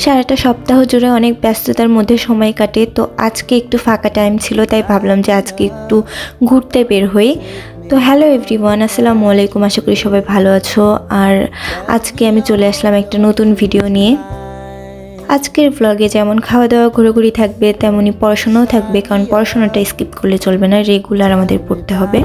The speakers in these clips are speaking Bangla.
সারাটা সপ্তাহ জুড়ে অনেক ব্যস্ততার মধ্যে সময় কাটে, তো আজকে একটু ফাঁকা টাইম ছিল, তাই ভাবলাম যে আজকে একটু ঘুরতে বের হই। তো হ্যালো এভরিওয়ান, আসসালামু আলাইকুম। আশা করি সবাই ভালো আছো। আর আজকে আমি চলে আসলাম একটা নতুন ভিডিও নিয়ে। আজকের ব্লগে যেমন খাওয়া দাওয়া ঘোরাঘুরি থাকবে, তেমনই পড়াশোনাও থাকবে, কারণ পড়াশোনাটা স্কিপ করলে চলবে না, রেগুলার আমাদের পড়তে হবে।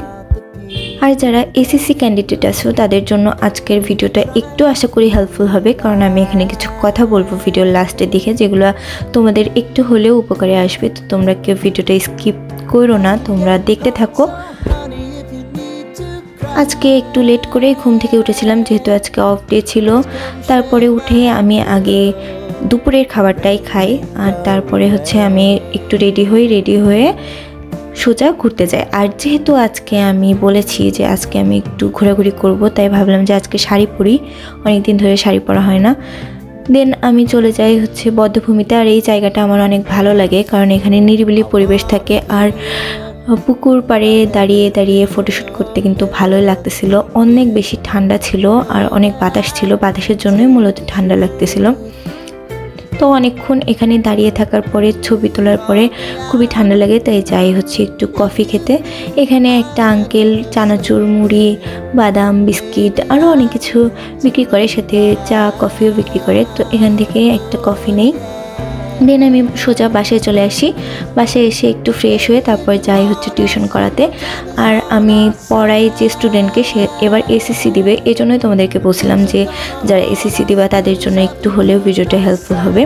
আর যারা এসএসসি ক্যান্ডিডেট আছো তাদের জন্য আজকের ভিডিওটা একটু আশা করি হেল্পফুল হবে, কারণ আমি এখানে কিছু কথা বলবো ভিডিওর লাস্টের দিকে, যেগুলো তোমাদের একটু হলেও উপকারে আসবে। তো তোমরা কেউ ভিডিওটা স্কিপ করো না, তোমরা দেখতে থাকো। আজকে একটু লেট করে ঘুম থেকে উঠেছিলাম, যেহেতু আজকে অফ ডে ছিল। তারপরে উঠে আমি আগে দুপুরের খাবারটাই খাই, আর তারপরে আমি একটু রেডি হয়ে সোজা ঘুরতে যাই। আর যেহেতু আজকে আমি বলেছি যে আজকে আমি একটু ঘোরাঘুরি করব, তাই ভাবলাম যে আজকে শাড়ি পরি, অনেকদিন ধরে শাড়ি পরা হয় না। দেন আমি চলে যাই বধ্যভূমিতে। আর এই জায়গাটা আমার অনেক ভালো লাগে, কারণ এখানে নিরিবিলি পরিবেশ থাকে, আর পুকুর পাড়ে দাঁড়িয়ে দাঁড়িয়ে ফটোশ্যুট করতে কিন্তু ভালোই লাগতেছিল। অনেক বেশি ঠান্ডা ছিল আর অনেক বাতাস ছিল, বাতাসের জন্যই মূলত ঠান্ডা লাগতেছিল। তো অনেকক্ষণ এখানে দাঁড়িয়ে থাকার পরে ছবি তোলার পরে খুবই ঠান্ডা লাগে, তাই যাই একটু কফি খেতে। এখানে একটা আঙ্কেল চানাচুর, মুড়ি, বাদাম, বিস্কিট আরও অনেক কিছু বিক্রি করে, সাথে চা কফিও বিক্রি করে। তো এখান থেকে একটা কফি নেই। দেন আমি সোজা বাসায় চলে আসি। বাসায় এসে একটু ফ্রেশ হয়ে তারপর যাই টিউশন করাতে। আর আমি পড়াই যে স্টুডেন্টকে, সে এবার এসএসসি দিবে, এই জন্যই তোমাদেরকে বলছিলাম যে যারা এসএসসি দিবা তাদের জন্য একটু হলেও ভিডিওটা হেল্পফুল হবে।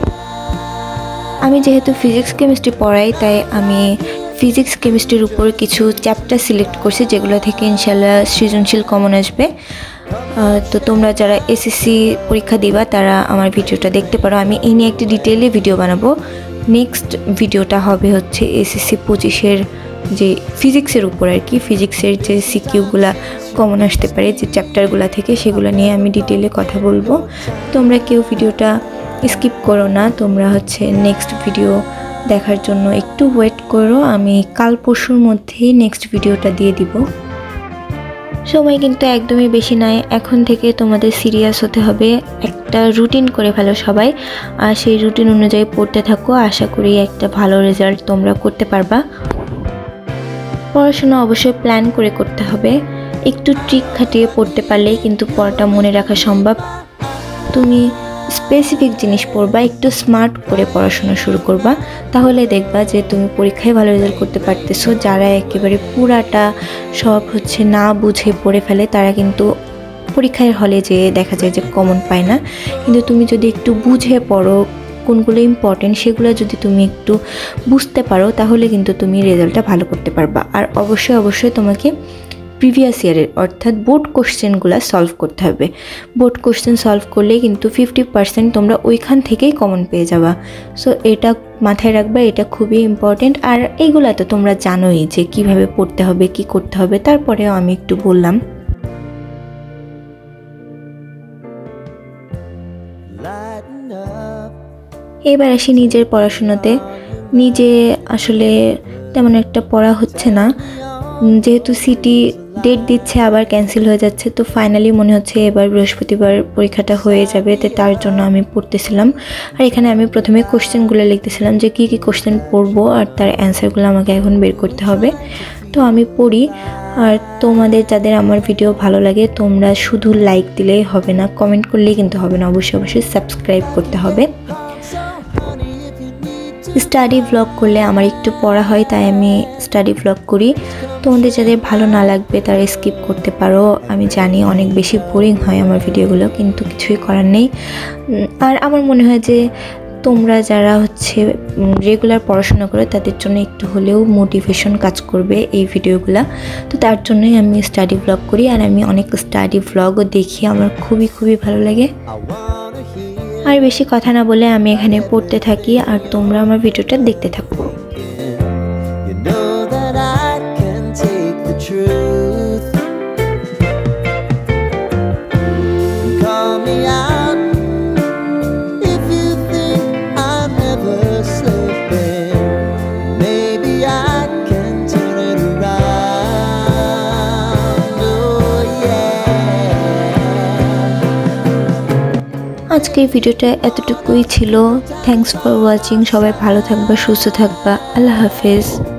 আমি যেহেতু ফিজিক্স কেমিস্ট্রি পড়াই, তাই আমি ফিজিক্স কেমিস্ট্রির উপর কিছু চ্যাপ্টার সিলেক্ট করছি, যেগুলো থেকে ইনশাল্লাহ সৃজনশীল কমন আসবে। তো তোমরা যারা এসএসসি পরীক্ষা দিবা তারা আমার ভিডিওটা দেখতে পারো। আমি এই নিয়ে একটি ডিটেইলে ভিডিও বানাবো। নেক্সট ভিডিওটা হবে এসএসসি 25-এর যে ফিজিক্সের উপর আর কি, ফিজিক্সের যে সিকিউগুলা কমন আসতে পারে যে চ্যাপ্টারগুলো থেকে, সেগুলো নিয়ে আমি ডিটেইলে কথা বলবো। তোমরা কেউ ভিডিওটা স্কিপ করো না, তোমরা নেক্সট ভিডিও দেখার জন্য একটু ওয়েট করো। আমি কাল পরশুর মধ্যেই নেক্সট ভিডিওটা দিয়ে দিব। সময় কিন্তু একদমই বেশি নাই, এখন থেকে তোমাদের সিরিয়াস হতে হবে। একটা রুটিন করে ফেলো সবাই, আর সেই রুটিন অনুযায়ী পড়তে থাকো। আশা করি একটা ভালো রেজাল্ট তোমরা করতে পারবা। পড়াশোনা অবশ্যই প্ল্যান করে করতে হবে, একটু ট্রিক খাটিয়ে পড়তে পারলেই কিন্তু পড়াটা মনে রাখা সম্ভব। তুমি স্পেসিফিক জিনিস পড়বা, একটু স্মার্ট করে পড়াশোনা শুরু করবা, তাহলে দেখবা যে তুমি পরীক্ষায় ভালো রেজাল্ট করতে পারতেছো। যারা একেবারে পুরাটা সব না বুঝে পড়ে ফেলে, তারা কিন্তু পরীক্ষার হলে যেয়ে দেখা যায় যে কমন পায় না। কিন্তু তুমি যদি একটু বুঝে পড়ো, কোনগুলো ইম্পর্টেন্ট সেগুলো যদি তুমি একটু বুঝতে পারো, তাহলে কিন্তু তুমি রেজাল্টটা ভালো করতে পারবা। আর অবশ্যই তোমাকে প্রিভিয়াস ইয়ারের অর্থাৎ বোর্ড কোশ্চেনগুলো সলভ করতে হবে। বোর্ড কোশ্চেন সলভ করলে কিন্তু 50% তোমরা ওইখান থেকেই কমন পেয়ে যাবা। সো এটা মাথায় রাখবা, এটা খুবই ইম্পর্টেন্ট। আর এইগুলা তো তোমরা জানোই যে কিভাবে পড়তে হবে, কি করতে হবে, তারপরেও আমি একটু বললাম। এবার আসি নিজের পড়াশোনাতে। নিজে আসলে তেমন একটা পড়া হচ্ছে না, যেহেতু সিটি ডেট দিচ্ছে আবার ক্যান্সেল হয়ে যাচ্ছে। তো ফাইনালি মনে হচ্ছে এবার বৃহস্পতিবার পরীক্ষাটা হয়ে যাবে, তো তার জন্য আমি পড়তেছিলাম। আর এখানে আমি প্রথমে কোশ্চেনগুলো লিখতেছিলাম যে কী কী কোশ্চেন পড়বো, আর তার অ্যান্সারগুলো আমাকে এখন বের করতে হবে। তো আমি পড়ি। আর তোমাদের যাদের আমার ভিডিও ভালো লাগে, তোমরা শুধু লাইক দিলেই হবে না, কমেন্ট করলেই কিন্তু হবে না, অবশ্যই সাবস্ক্রাইব করতে হবে। স্টাডি ভ্লগ করলে আমার একটু পড়া হয়, তাই আমি স্টাডি ভ্লগ করি। তোমাদের যাদের ভালো না লাগবে তারা স্কিপ করতে পারো। আমি জানি অনেক বেশি বোরিং হয় আমার ভিডিওগুলো, কিন্তু কিছুই করার নেই। আর আমার মনে হয় যে তোমরা যারা রেগুলার পড়াশোনা করো তাদের জন্য একটু হলেও মোটিভেশন কাজ করবে এই ভিডিওগুলো। তো তার জন্যই আমি স্টাডি ভ্লগ করি, আর আমি অনেক স্টাডি ভ্লগও দেখি, আমার খুবই ভালো লাগে। আর বেশি কথা না বলে আমি এখানে পড়তে থাকি, আর তোমরা আমার ভিডিওটা দেখতে থাকো। আজকের ভিডিওটা এতটুকুই ছিল। Thanks for watching. সবাই ভালো থাকবা, সুস্থ থাকবা। আল্লাহ হাফেজ।